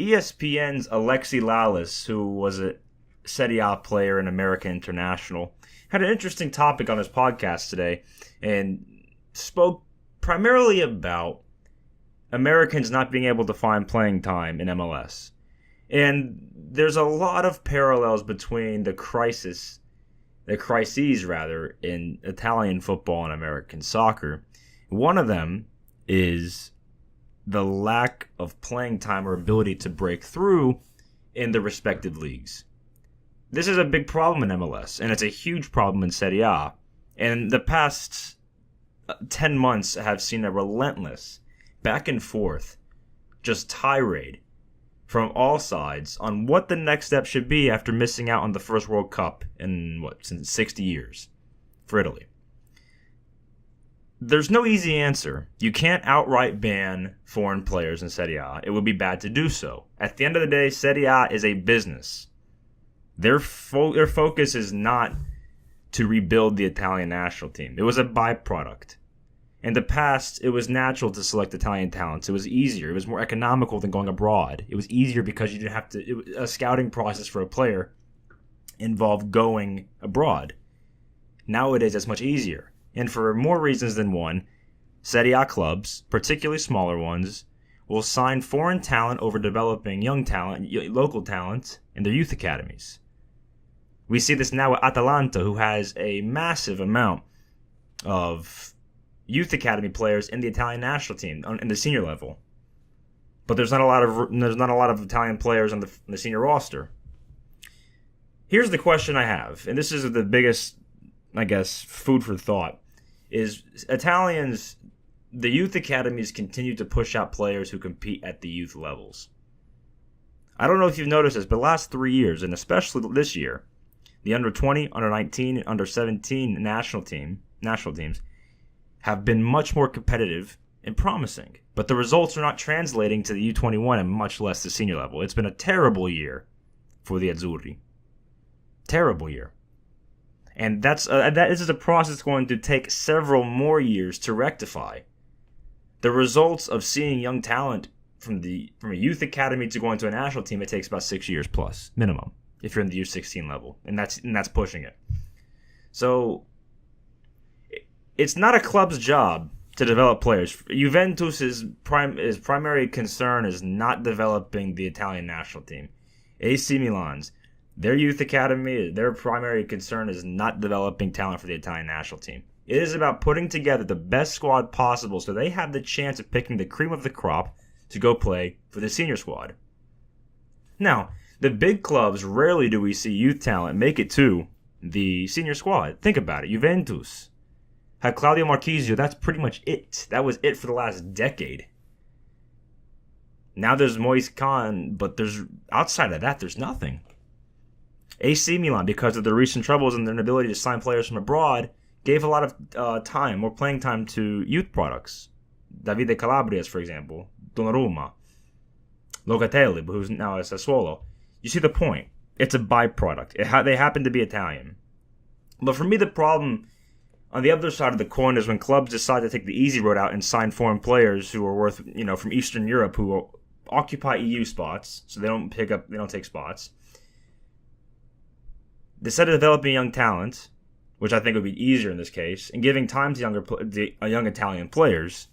ESPN's Alexi Lalas, who was a Serie A player and American international, had an interesting topic on his podcast today and spoke primarily about Americans not being able to find playing time in MLS. And there's a lot of parallels between the crises in Italian football and American soccer. One of them is the lack of playing time or ability to break through in the respective leagues. This is a big problem in MLS, and it's a huge problem in Serie A. And the past 10 months have seen a relentless back and forth, just tirade from all sides on what the next step should be after missing out on the first World Cup in, since 60 years for Italy. There's no easy answer. You can't outright ban foreign players in Serie A. It would be bad to do so. At the end of the day, Serie A is a business. Their focus is not to rebuild the Italian national team. It was a byproduct. In the past, it was natural to select Italian talents. It was easier. It was more economical than going abroad. It was easier because you didn't have to. A scouting process for a player involved going abroad. Nowadays, it's much easier. And for more reasons than one, Serie A clubs, particularly smaller ones, will sign foreign talent over developing young talent, local talent, in their youth academies. We see this now with Atalanta, who has a massive amount of youth academy players in the Italian national team in the senior level, but there's not a lot of Italian players on the senior roster. Here's the question I have, and this is the biggest, I guess, food for thought: is Italians, the youth academies continue to push out players who compete at the youth levels. I don't know if you've noticed this, but the last 3 years, and especially this year, the under 20, under 19, and under 17 national teams have been much more competitive and promising. But the results are not translating to the U21 and much less the senior level. It's been a terrible year for the Azzurri. Terrible year. And this is a process going to take several more years to rectify. The results of seeing young talent from a youth academy to going to a national team, it takes about 6 years plus, minimum, if you're in the U16 level. And that's pushing it. So it's not a club's job to develop players. Juventus's primary concern is not developing the Italian national team. AC Milan's, their youth academy, their primary concern is not developing talent for the Italian national team. It is about putting together the best squad possible so they have the chance of picking the cream of the crop to go play for the senior squad. Now, the big clubs, rarely do we see youth talent make it to the senior squad. Think about it. Juventus had Claudio Marchisio. That's pretty much it. That was it for the last decade. Now there's Moise Kean, but outside of that, there's nothing. AC Milan, because of the recent troubles and their inability to sign players from abroad, gave a lot of time, more playing time to youth products. Davide Calabrias, for example, Donnarumma, Locatelli, who's now at Sassuolo. You see the point. It's a byproduct. They happen to be Italian. But for me, the problem on the other side of the coin is when clubs decide to take the easy road out and sign foreign players who are worth, from Eastern Europe, who will occupy EU spots, so they don't take spots. Instead of developing young talent, which I think would be easier in this case, and giving time to young Italian players,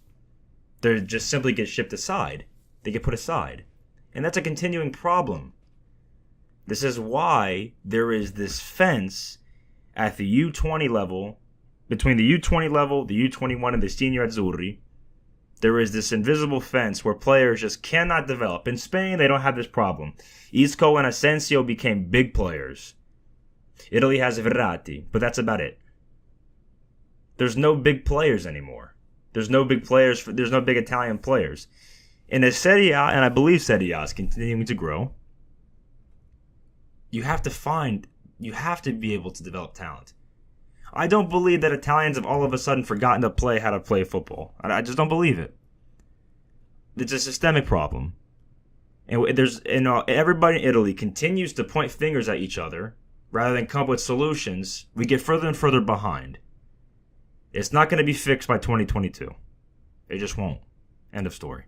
they just simply get shipped aside. They get put aside. And that's a continuing problem. This is why there is this fence at the U20 level, between the U20 level, the U21, and the Senior Azzurri. There is this invisible fence where players just cannot develop. In Spain, they don't have this problem. Isco and Asensio became big players. Italy has Verratti, but that's about it. There's no big players anymore. There's no big Italian players. In the Serie A, and I believe Serie A is continuing to grow, you have to be able to develop talent. I don't believe that Italians have all of a sudden forgotten how to play football. I just don't believe it. It's a systemic problem. And everybody in Italy continues to point fingers at each other rather than come up with solutions. We get further and further behind. It's not going to be fixed by 2022. It just won't. End of story.